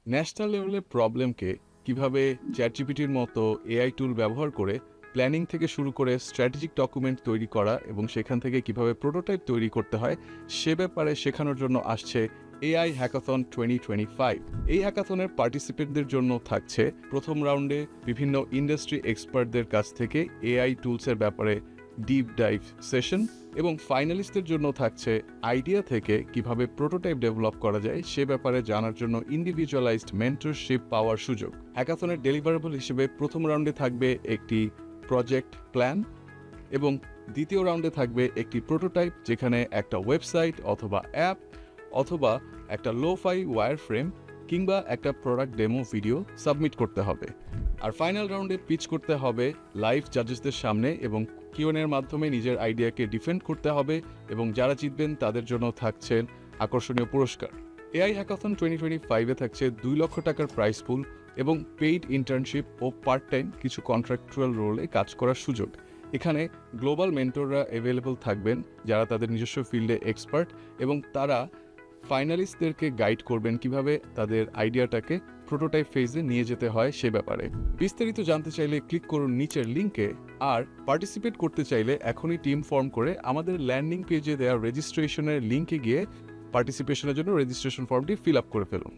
National লেভেলের প্রবলেমকে কিভাবে চ্যাটজিপিটির মতো এআই টুল ব্যবহার করে প্ল্যানিং থেকে শুরু করে স্ট্র্যাটেজিক ডকুমেন্ট তৈরি করা এবং সেখান থেকে কিভাবে প্রোটোটাইপ তৈরি করতে হয় সে ব্যাপারে শেখানোর জন্য আসছে এআই হ্যাকাথন 2025। এই হ্যাকাথনের পার্টিসিপেন্টদের জন্য থাকছে প্রথম রাউন্ডে বিভিন্ন ইন্ডাস্ট্রি এক্সপার্টদের কাছ থেকে এআই টুলসের ব্যাপারে ডিপ ডাইভ সেশন এবং ফাইনালিস্টদের জন্য থাকছে আইডিয়া থেকে কিভাবে প্রোটোটাইপ ডেভেলপ করা যায় সে ব্যাপারে জানার জন্য ইন্ডিভিজুয়ালাইজড মেন্টরশিপ পাওয়ার সুযোগ। হ্যাকাথনের ডেলিভারেবল হিসেবে প্রথম রাউন্ডে থাকবে একটি প্রজেক্ট প্ল্যান এবং দ্বিতীয় রাউন্ডে থাকবে একটি প্রোটোটাইপ যেখানে একটা ওয়েবসাইট অথবা অ্যাপ অথবা একটা লো-ফাই ওয়্যার ফ্রেম কিংবা একটা প্রোডাক্ট ডেমো ভিডিও সাবমিট করতে হবে। আর ফাইনাল রাউন্ডে পিচ করতে হবে লাইভ জাজেসদের সামনে এবং কিউএনএর মাধ্যমে নিজের আইডিয়াকে ডিফেন্ড করতে হবে এবং যারা জিতবেন তাদের জন্য থাকছেন আকর্ষণীয় পুরস্কার। এআই হ্যাকাথন 2025-এ থাকছে 2 লক্ষ টাকার প্রাইজ পুল এবং পেইড ইন্টার্নশিপ ও পার্ট টাইম কিছু কন্ট্রাকচুয়াল রোলে কাজ করার সুযোগ। এখানে গ্লোবাল মেন্টররা অ্যাভেলেবল থাকবেন যারা তাদের নিজস্ব ফিল্ডে এক্সপার্ট এবং তারা ফাইনালিস্টদেরকে গাইড করবেন কিভাবে তাদের আইডিয়াটাকে প্রোটোটাইপ ফেজে নিয়ে যেতে হয় সে ব্যাপারে। বিস্তারিত জানতে চাইলে ক্লিক করুন নিচের লিঙ্কে, আর পার্টিসিপেট করতে চাইলে এখনই টিম ফর্ম করে আমাদের ল্যান্ডিং পেজে দেওয়া রেজিস্ট্রেশনের লিঙ্কে গিয়ে পার্টিসিপেশনের জন্য রেজিস্ট্রেশন ফর্মটি ফিল আপ করে ফেলুন।